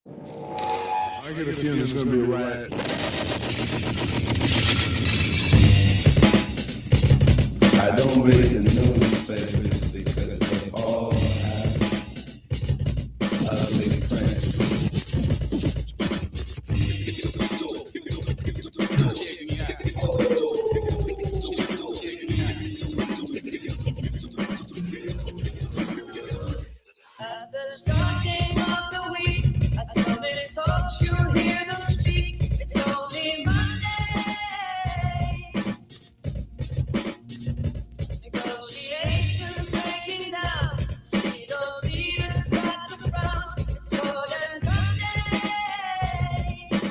I get a feeling it's going to be a riot. I don't read the newspapers because they all have ugly print. At the starting of the week, at so many talks you'll hear them speak. It's only Monday. Negotiations breaking down. See the leaders got the frown. It's more than Monday.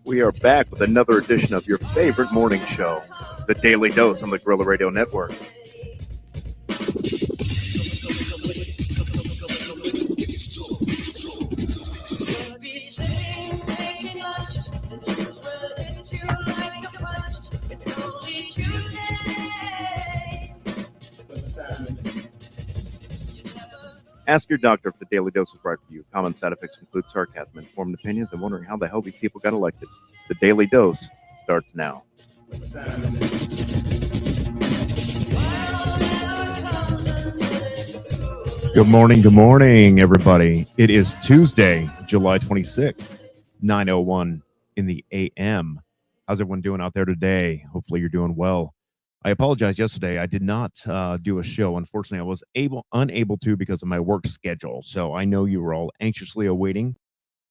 We are back with another edition of your favorite morning show, The Daily Dose on the Gorilla Radio Network. You'll be sitting, taking lunch. The news will hit you like a punch. It's only Tuesday. What's happening? Ask your doctor if the Daily Dose is right for you. Common side effects include sarcasm, informed opinions, and wondering how the hell these people got elected. The Daily Dose starts now. What's happening? Good morning, everybody. It is Tuesday, July 26th, 9:01 in the a.m. How's everyone doing out there today? Hopefully you're doing well. I apologize yesterday. I did not do a show. Unfortunately, I was unable to because of my work schedule. So I know you were all anxiously awaiting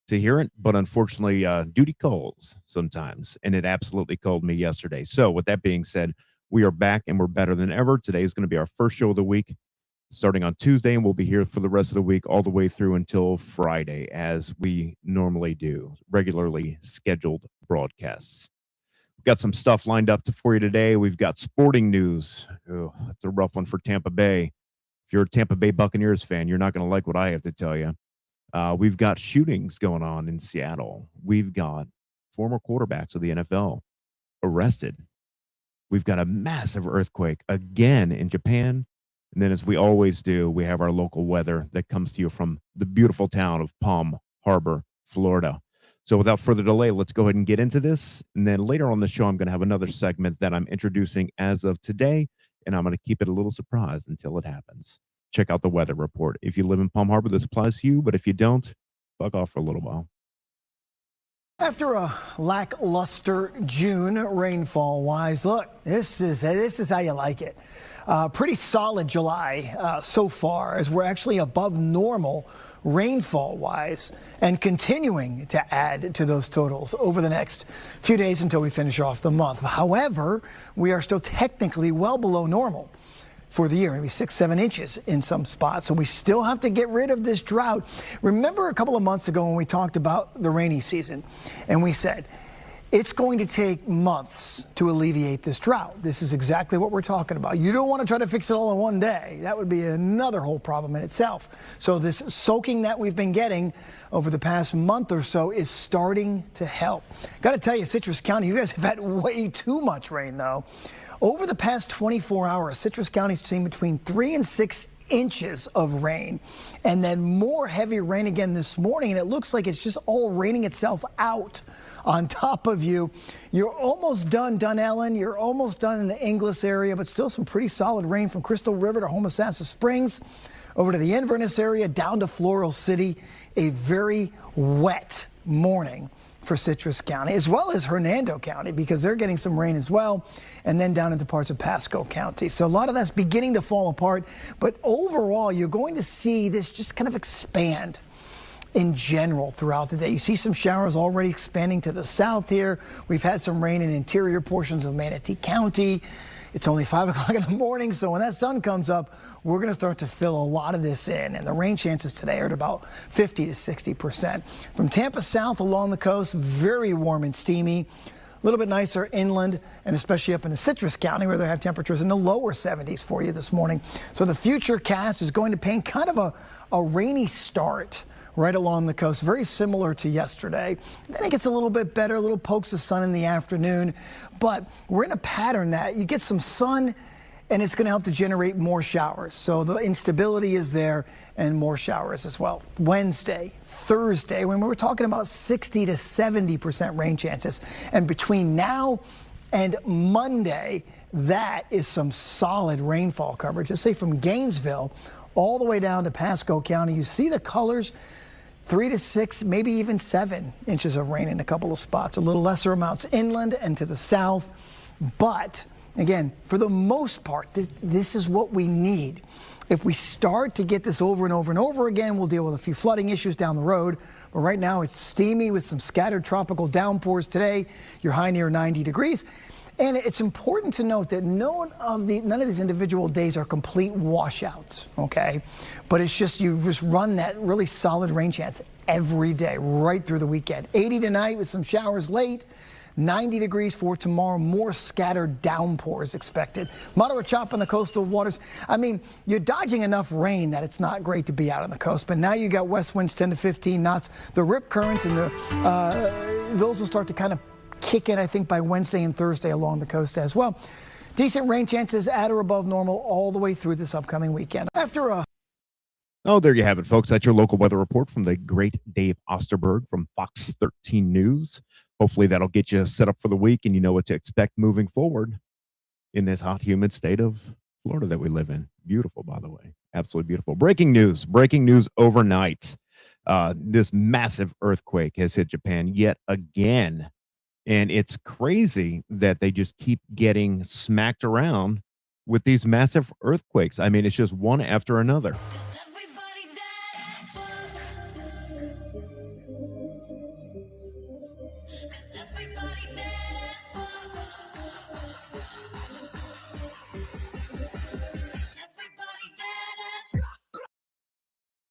to hear it, but unfortunately, duty calls sometimes, and it absolutely called me yesterday. So with that being said, we are back and we're better than ever. Today is going to be our first show of the week, starting on Tuesday, and we'll be here for the rest of the week, all the way through until Friday, as we normally do, regularly scheduled broadcasts. We've got some stuff lined up for you today. We've got sporting news. Oh, it's a rough one for Tampa Bay. If you're a Tampa Bay Buccaneers fan, you're not going to like what I have to tell you. We've got shootings going on in Seattle. We've got former quarterbacks of the NFL arrested. We've got a massive earthquake again in Japan. And then, as we always do, we have our local weather that comes to you from the beautiful town of Palm Harbor, Florida. So without further delay, let's go ahead and get into this. And then later on the show, I'm going to have another segment that I'm introducing as of today, and I'm going to keep it a little surprise until it happens. Check out the weather report. If you live in Palm Harbor, this applies to you, but if you don't, bug off for a little while. After a lackluster June rainfall-wise, look, this is how you like it. Pretty solid July so far, as we're actually above normal rainfall-wise and continuing to add to those totals over the next few days until we finish off the month. However, we are still technically well below normal for the year, maybe 6-7 inches in some spots. So we still have to get rid of this drought. Remember a couple of months ago when we talked about the rainy season and we said it's going to take months to alleviate this drought. This is exactly what we're talking about. You don't want to try to fix it all in one day. That would be another whole problem in itself. So this soaking that we've been getting over the past month or so is starting to help. Got to tell you, Citrus County, you guys have had way too much rain though. Over the past 24 hours, Citrus County's seen between 3 and 6 inches of rain, and then more heavy rain again this morning, and it looks like it's just all raining itself out on top of you. You're almost done, Dunellen. You're almost done in the Inglis area, but still some pretty solid rain from Crystal River to Homosassa Springs, over to the Inverness area, down to Floral City. A very wet morning for Citrus County, as well as Hernando County, because they're getting some rain as well, and then down into parts of Pasco County. So a lot of that's beginning to fall apart, but overall, you're going to see this just kind of expand in general throughout the day. You see some showers already expanding to the south here. We've had some rain in interior portions of Manatee County. It's only 5 o'clock in the morning, so when that sun comes up, we're going to start to fill a lot of this in. And the rain chances today are at about 50 to 60%. From Tampa south along the coast, very warm and steamy. A little bit nicer inland, and especially up into Citrus County, where they have temperatures in the lower 70s for you this morning. So the future cast is going to paint kind of a rainy start right along the coast, very similar to yesterday. Then it gets a little bit better, little pokes of sun in the afternoon, but we're in a pattern that you get some sun and it's going to help to generate more showers. So the instability is there and more showers as well. Wednesday, Thursday, when we were talking about 60 to 70% rain chances, and between now and Monday, that is some solid rainfall coverage. Let's say from Gainesville all the way down to Pasco County. You see the colors, 3 to 6, maybe even 7 inches of rain in a couple of spots, a little lesser amounts inland and to the south. But again, for the most part, this is what we need. If we start to get this over and over and over again, we'll deal with a few flooding issues down the road. But right now it's steamy with some scattered tropical downpours today. Your high near 90 degrees. And it's important to note that none of these individual days are complete washouts, okay? But it's just, you just run that really solid rain chance every day, right through the weekend. 80 tonight with some showers late. 90 degrees for tomorrow, more scattered downpours expected. Moderate chop on the coastal waters. I mean, you're dodging enough rain that it's not great to be out on the coast, but now you got west winds 10 to 15 knots. The rip currents and those will start to kind of kick in, I think, by Wednesday and Thursday along the coast as well. Decent rain chances at or above normal all the way through this upcoming weekend. Oh, there you have it, folks. That's your local weather report from the great Dave Osterberg from Fox 13 News. Hopefully that'll get you set up for the week and you know what to expect moving forward in this hot, humid state of Florida that we live in. Beautiful, by the way. Absolutely beautiful. Breaking news overnight. This massive earthquake has hit Japan yet again. And it's crazy that they just keep getting smacked around with these massive earthquakes. I mean, it's just one after another.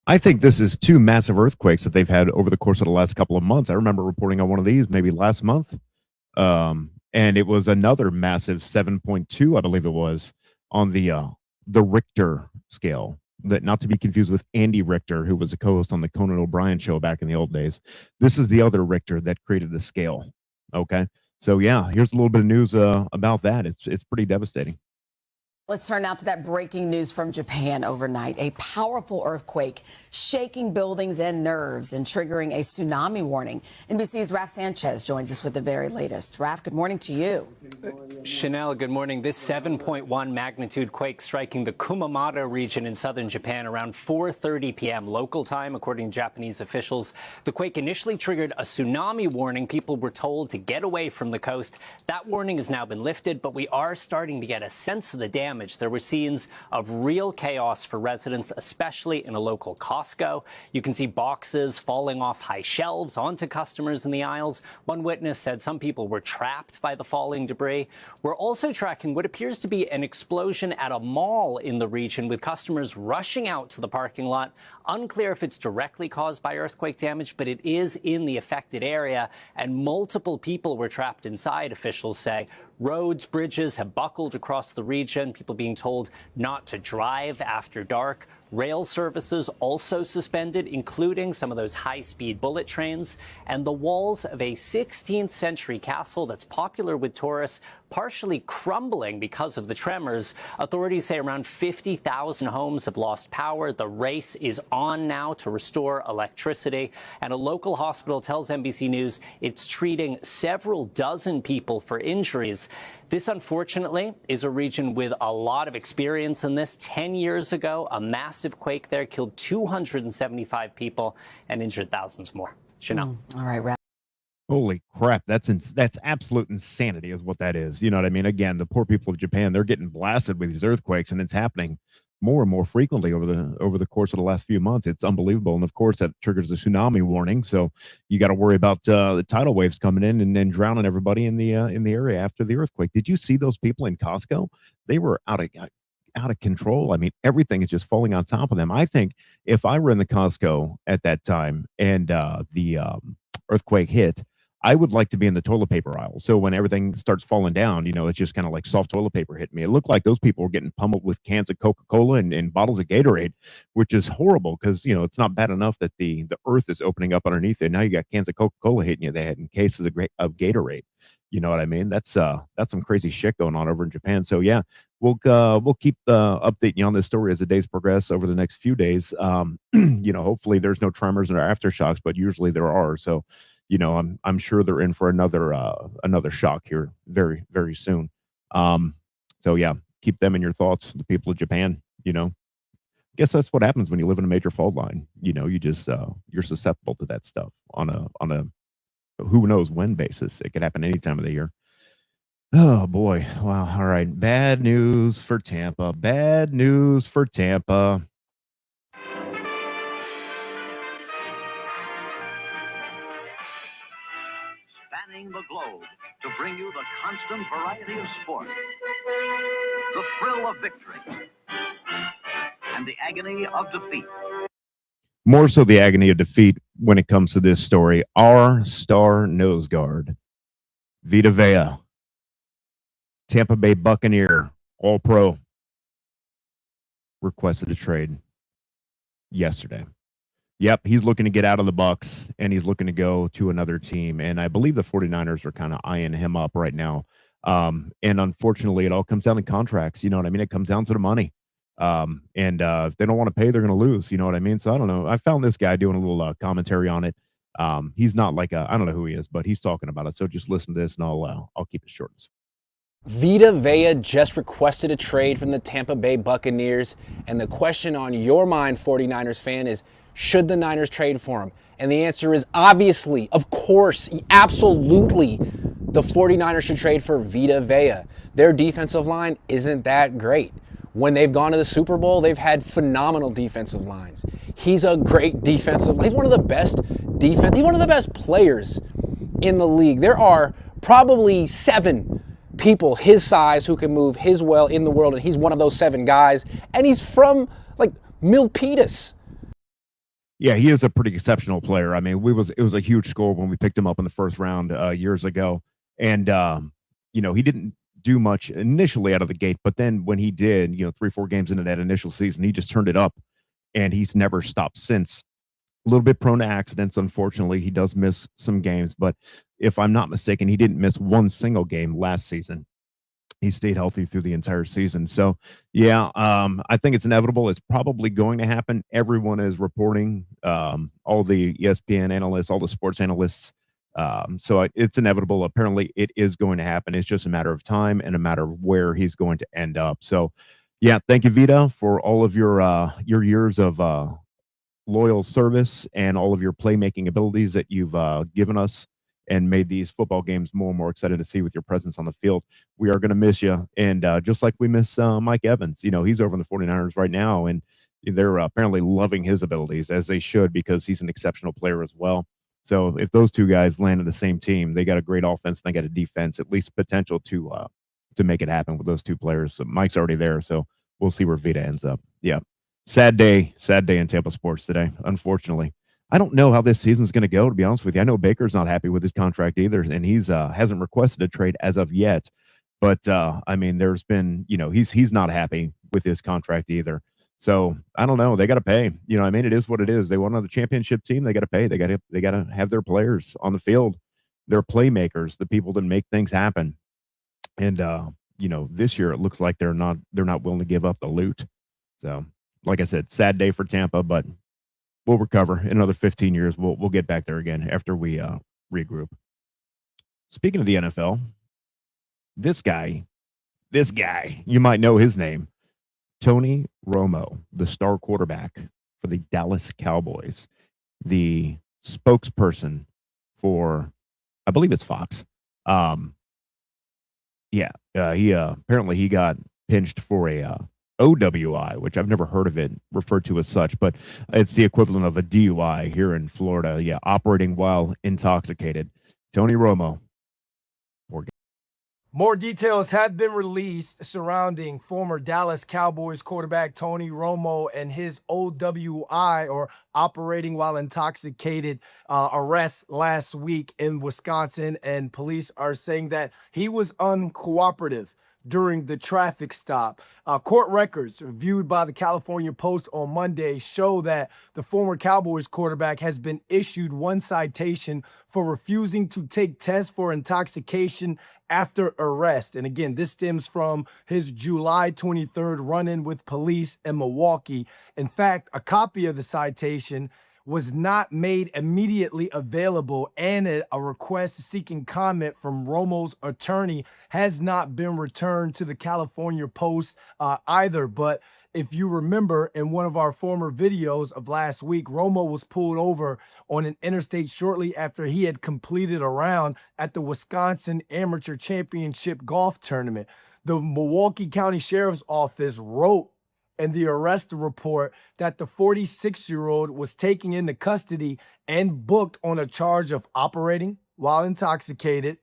I think this is 2 massive earthquakes that they've had over the course of the last couple of months. I remember reporting on one of these maybe last month. And it was another massive 7.2, I believe it was, on the Richter scale. That, not to be confused with Andy Richter, who was a co-host on the Conan O'Brien show back in the old days. This is the other Richter that created the scale. Okay. So yeah, here's a little bit of news about that. It's pretty devastating. Let's turn now to that breaking news from Japan overnight. A powerful earthquake shaking buildings and nerves and triggering a tsunami warning. NBC's Raf Sanchez joins us with the very latest. Raf, good morning to you. Chanel, good morning. This 7.1 magnitude quake striking the Kumamoto region in southern Japan around 4:30 p.m. local time, according to Japanese officials. The quake initially triggered a tsunami warning. People were told to get away from the coast. That warning has now been lifted, but we are starting to get a sense of the damage. There were scenes of real chaos for residents, especially in a local Costco. You can see boxes falling off high shelves onto customers in the aisles. One witness said some people were trapped by the falling debris. We're also tracking what appears to be an explosion at a mall in the region, with customers rushing out to the parking lot. Unclear if it's directly caused by earthquake damage, but it is in the affected area, and multiple people were trapped inside, officials say. Roads, bridges have buckled across the region, people being told not to drive after dark. Rail services also suspended, including some of those high-speed bullet trains. And the walls of a 16th century castle that's popular with tourists partially crumbling because of the tremors. Authorities say around 50,000 homes have lost power. The race is on now to restore electricity. And a local hospital tells NBC News it's treating several dozen people for injuries. This, unfortunately, is a region with a lot of experience in this. 10 years ago, a massive quake there killed 275 people and injured thousands more. Chanel. All right, Raf. Holy crap, that's absolute insanity is what that is. You know what I mean? Again, the poor people of Japan, they're getting blasted with these earthquakes, and it's happening more and more frequently over the course of the last few months. It's unbelievable. And of course that triggers the tsunami warning. So you got to worry about the tidal waves coming in and then drowning everybody in the area after the earthquake. Did you see those people in Costco? They were out of control. I mean, everything is just falling on top of them. I think if I were in the Costco at that time and the earthquake hit, I would like to be in the toilet paper aisle. So when everything starts falling down, you know, it's just kind of like soft toilet paper hitting me. It looked like those people were getting pummeled with cans of Coca-Cola and bottles of Gatorade, which is horrible because, you know, it's not bad enough that the earth is opening up underneath it. Now you got cans of Coca-Cola hitting you. They had in cases of Gatorade. You know what I mean? That's some crazy shit going on over in Japan. So yeah, we'll keep updating you on this story as the days progress over the next few days. Hopefully there's no tremors or aftershocks, but usually there are. So, I'm sure they're in for another shock here very, very soon. So yeah, keep them in your thoughts, the people of Japan. Guess that's what happens when you live in a major fault line. You just you're susceptible to that stuff on a who knows when basis. It could happen any time of the year. Oh boy. Wow. All right. Bad news for Tampa. Bad news for Tampa. Spanning the globe to bring you the constant variety of sport, the thrill of victory, and the agony of defeat. More so the agony of defeat when it comes to this story. Our star nose guard, Vita Vea, Tampa Bay Buccaneer, All-Pro, requested a trade yesterday. Yep, he's looking to get out of the Bucs, and he's looking to go to another team. And I believe the 49ers are kind of eyeing him up right now. And unfortunately, it all comes down to contracts. You know what I mean? It comes down to the money. If they don't want to pay, they're going to lose. You know what I mean? So I don't know. I found this guy doing a little commentary on it. He's not like I don't know who he is, but he's talking about it. So just listen to this, and I'll keep it short. Vita Vea just requested a trade from the Tampa Bay Buccaneers, and the question on your mind, 49ers fan, is should the Niners trade for him? And the answer is obviously, of course, absolutely, the 49ers should trade for Vita Vea. Their defensive line isn't that great. When they've gone to the Super Bowl, they've had phenomenal defensive lines. He's a great defensive. He's one of the best he's one of the best players in the league. There are probably 7 people his size who can move his well in the world, and he's one of those 7 guys. And he's from like Milpitas. Yeah, he is a pretty exceptional player. I mean, it was a huge score when we picked him up in the first round years ago, and he didn't do much initially out of the gate, but then when he did, 3-4 games into that initial season, he just turned it up, and he's never stopped since. A little bit prone to accidents, unfortunately. He does miss some games, but if I'm not mistaken, he didn't miss one single game last season. He stayed healthy through the entire season. So, yeah, I think it's inevitable. It's probably going to happen. Everyone is reporting, all the ESPN analysts, all the sports analysts. So it's inevitable. Apparently, it is going to happen. It's just a matter of time and a matter of where he's going to end up. So, yeah, thank you, Vita, for all of your years of loyal service and all of your playmaking abilities that you've given us and made these football games more and more excited to see with your presence on the field. We are going to miss you. And just like we miss Mike Evans, he's over in the 49ers right now, and they're apparently loving his abilities, as they should, because he's an exceptional player as well. So if those two guys land on the same team, they got a great offense, and they got a defense, at least potential to make it happen with those two players. So Mike's already there, so we'll see where Vita ends up. Yeah. Sad day in Tampa sports today, unfortunately. I don't know how this season's going to go, to be honest with you. I know Baker's not happy with his contract either, and he's hasn't requested a trade as of yet. But I mean, there's been, he's not happy with his contract either. So I don't know. They got to pay. I mean, it is what it is. They want another championship team. They got to pay. They got to have their players on the field. They're playmakers, the people that make things happen. And this year it looks like they're not willing to give up the loot. So, like I said, sad day for Tampa, but we'll recover in another 15 years. We'll get back there again after we regroup. Speaking of the NFL, this guy, you might know his name, Tony Romo, the star quarterback for the Dallas Cowboys, the spokesperson for, I believe it's Fox. He apparently he got pinched for a OWI, which I've never heard of it referred to as such, but it's the equivalent of a DUI here in Florida. Yeah, operating while intoxicated. Tony Romo. More details have been released surrounding former Dallas Cowboys quarterback Tony Romo and his OWI, or operating while intoxicated, arrest last week in Wisconsin. And police are saying that he was uncooperative during the traffic stop. Court records viewed by the California Post on Monday show that the former Cowboys quarterback has been issued one citation for refusing to take tests for intoxication after arrest. And again, this stems from his July 23rd run-in with police in Milwaukee. In fact, a copy of the citation was not made immediately available, and a request seeking comment from Romo's attorney has not been returned to the California Post either. But if you remember, in one of our former videos of last week, Romo was pulled over on an interstate shortly after he had completed a round at the Wisconsin Amateur Championship Golf Tournament. The Milwaukee County Sheriff's Office wrote in the arrest report that the 46-year-old was taken into custody and booked on a charge of operating while intoxicated.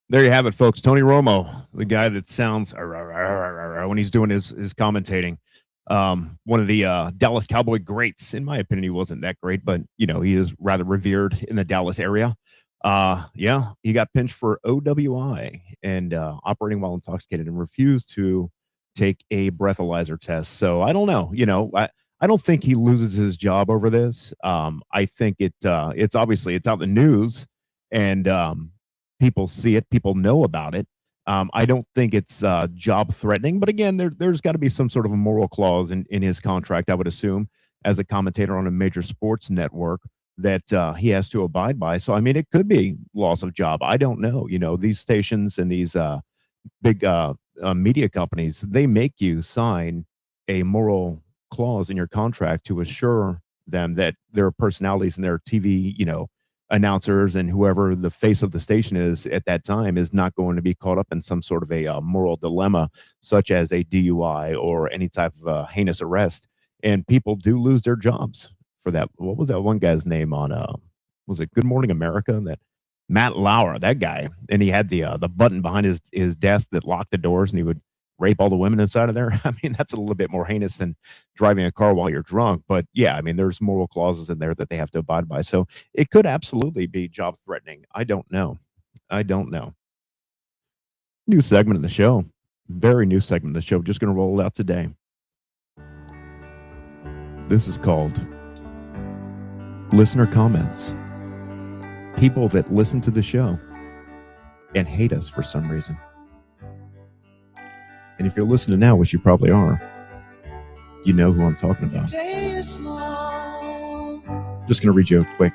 There you have it, folks. Tony Romo, the guy that sounds when he's doing his commentating. One of the Dallas Cowboy greats. In my opinion, he wasn't that great, but he is rather revered in the Dallas area. Yeah, he got pinched for OWI and operating while intoxicated and refused to take a breathalyzer test. So I don't know. I don't think he loses his job over this. I think it's obviously it's out in the news and people see it, people know about it. I don't think it's job threatening, but again, there's got to be some sort of a moral clause in his contract, I would assume, as a commentator on a major sports network that he has to abide by. So I mean, it could be loss of job. I don't know. These stations and these big media companies, they make you sign a moral clause in your contract to assure them that their personalities and their TV, announcers and whoever the face of the station is at that time is not going to be caught up in some sort of a moral dilemma, such as a DUI or any type of heinous arrest. And people do lose their jobs for that. What was that one guy's name on, was it Good Morning America? That Matt Lauer, that guy. And he had the button behind his desk that locked the doors and he would rape all the women inside of there. I mean, that's a little bit more heinous than driving a car while you're drunk. But yeah, I mean, there's moral clauses in there that they have to abide by. So it could absolutely be job threatening. I don't know. New segment of the show. Very new segment of the show. Just going to roll it out today. This is called Listener Comments. People that listen to the show and hate us for some reason. And if you're listening now, which you probably are, you know who I'm talking about. Just going to read you a quick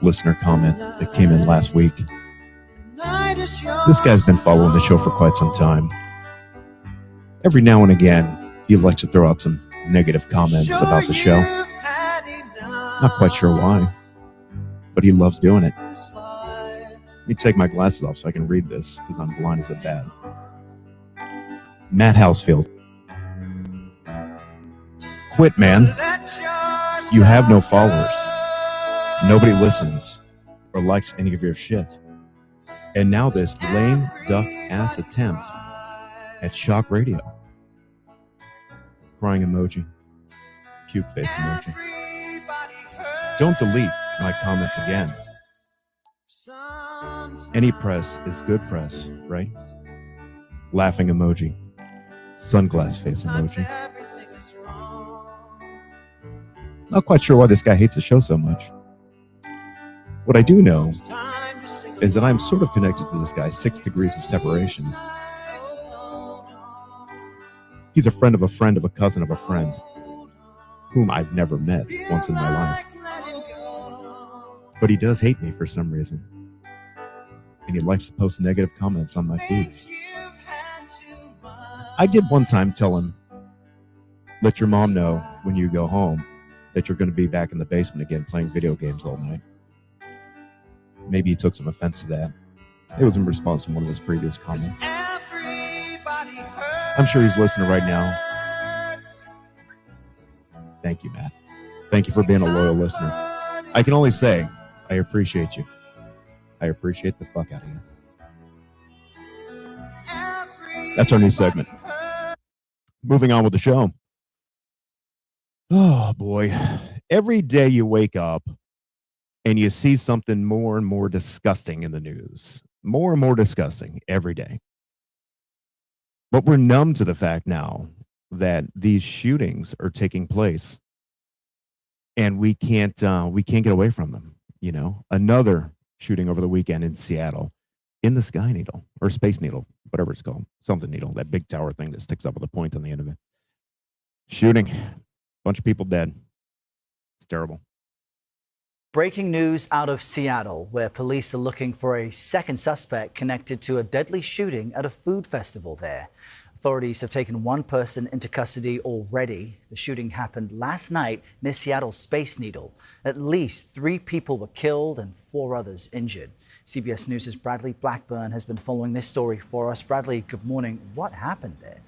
listener comment that came in last week. This guy's been following the show for quite some time. Every now and again, he likes to throw out some negative comments about the show. Not quite sure why, but he loves doing it. Let me take my glasses off so I can read this because I'm blind as a bat. Matt Housefield. Quit, man. You have no followers. Nobody listens or likes any of your shit. And now this lame duck ass attempt at shock radio. Crying emoji. Puke face emoji. Don't delete my comments again. Any press is good press, right? Laughing emoji. Sunglass face emoji. Not quite sure why this guy hates the show so much. What I do know is that I'm sort of connected to this guy, 6 degrees of separation. He's a friend of a cousin of a friend, whom I've never met once in my life. But he does hate me for some reason. And he likes to post negative comments on my feeds. I did one time tell him, let your mom know when you go home that you're going to be back in the basement again playing video games all night. Maybe he took some offense to that. It was in response to one of his previous comments. I'm sure he's listening right now. Thank you, Matt. Thank you for being a loyal listener. I can only say, I appreciate you. I appreciate the fuck out of you. That's our new segment. Moving on with the show. Oh, boy. Every day you wake up and you see something more and more disgusting in the news. More and more disgusting every day. But we're numb to the fact now that these shootings are taking place, and we can't get away from them. You know, another shooting over the weekend in Seattle, in the Sky Needle or Space Needle, whatever it's called, something needle, that big tower thing that sticks up with a point on the end of it. Shooting, bunch of people dead. It's terrible. Breaking news out of Seattle, where police are looking for a second suspect connected to a deadly shooting at a food festival there. Authorities have taken one person into custody already. The shooting happened last night near Seattle's Space Needle. At least 3 people were killed and 4 others injured. CBS News' Bradley Blackburn has been following this story for us. Bradley, good morning. What happened there?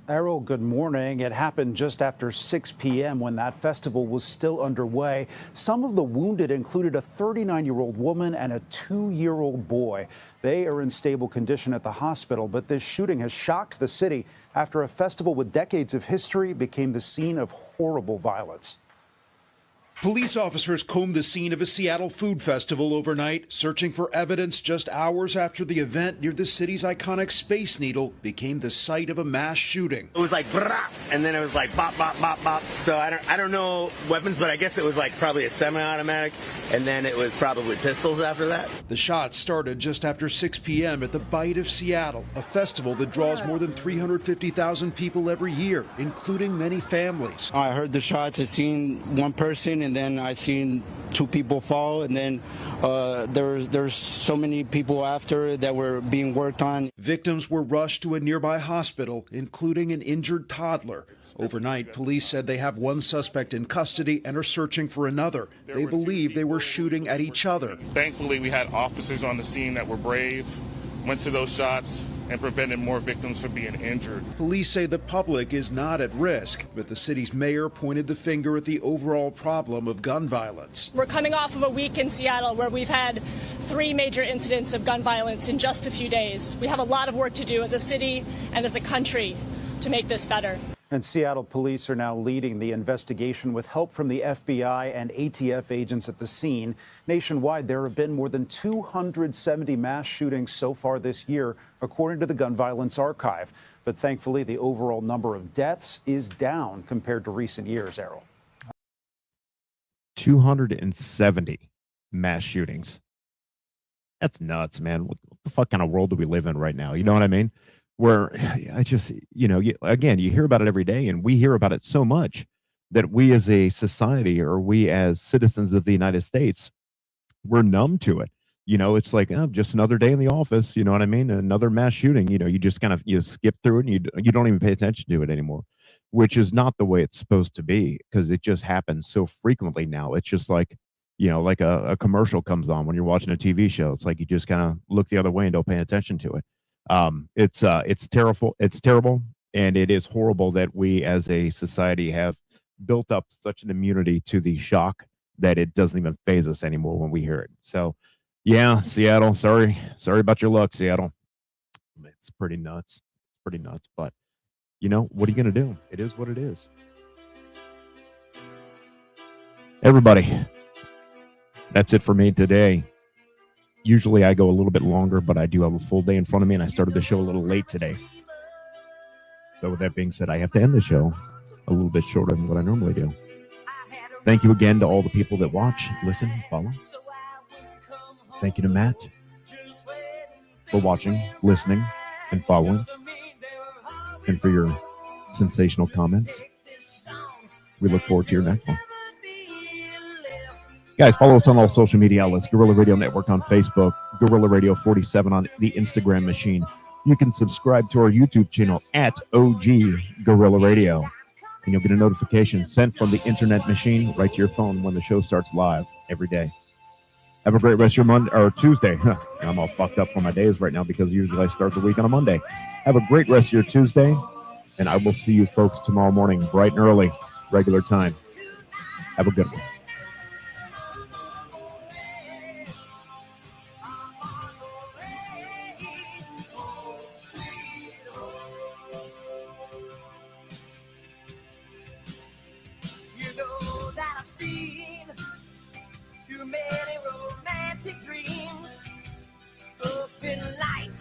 Errol, good morning. It happened just after 6 p.m. when that festival was still underway. Some of the wounded included a 39-year-old woman and a 2-year-old boy. They are in stable condition at the hospital, but this shooting has shocked the city after a festival with decades of history became the scene of horrible violence. Police officers combed the scene of a Seattle food festival overnight, searching for evidence just hours after the event near the city's iconic Space Needle became the site of a mass shooting. It was like brah, and then it was like bop, bop, bop, bop. So I don't know weapons, but I guess it was like probably a semi-automatic, and then it was probably pistols after that. The shots started just after 6 p.m. at the Bite of Seattle, a festival that draws more than 350,000 people every year, including many families. I heard the shots, I seen one person, and then I seen 2 people fall, and then there's so many people after that were being worked on. Victims were rushed to a nearby hospital, including an injured toddler. Overnight, police said they have one suspect in custody and are searching for another. They believe they were shooting at each other. Thankfully, we had officers on the scene that were brave, went to those shots, and prevented more victims from being injured. Police say the public is not at risk, but the city's mayor pointed the finger at the overall problem of gun violence. We're coming off of a week in Seattle where we've had 3 major incidents of gun violence in just a few days. We have a lot of work to do as a city and as a country to make this better. And Seattle police are now leading the investigation with help from the FBI and ATF agents at the scene. Nationwide, there have been more than 270 mass shootings so far this year, according to the Gun Violence Archive. But thankfully, the overall number of deaths is down compared to recent years, Errol. 270 mass shootings. That's nuts, man. What the fuck kind of world do we live in right now? You know what I mean? Where I just, again, you hear about it every day, and we hear about it so much that we as a society, or we as citizens of the United States, we're numb to it. It's like, oh, just another day in the office. You know what I mean? Another mass shooting. You just kind of skip through it, and you don't even pay attention to it anymore, which is not the way it's supposed to be, because it just happens so frequently now. It's just like, like a commercial comes on when you're watching a TV show. It's like you just kind of look the other way and don't pay attention to it. It's terrible. It's terrible, and it is horrible that we as a society have built up such an immunity to the shock that it doesn't even faze us anymore when we hear it. So, yeah, Seattle, sorry about your luck, Seattle. It's pretty nuts. But what are you gonna do? It is what it is. Everybody, that's it for me today. Usually I go a little bit longer, but I do have a full day in front of me, and I started the show a little late today. So with that being said, I have to end the show a little bit shorter than what I normally do. Thank you again to all the people that watch, listen, follow. Thank you to Matt for watching, listening, and following, and for your sensational comments. We look forward to your next one. Guys, follow us on all social media outlets. Guerrilla Radio Network on Facebook, Guerrilla Radio 47 on the Instagram machine. You can subscribe to our YouTube channel at OG Guerrilla Radio, and you'll get a notification sent from the internet machine right to your phone when the show starts live every day. Have a great rest of your Tuesday. I'm all fucked up for my days right now because usually I start the week on a Monday. Have a great rest of your Tuesday, and I will see you folks tomorrow morning, bright and early, regular time. Have a good one. Too many romantic dreams up in lights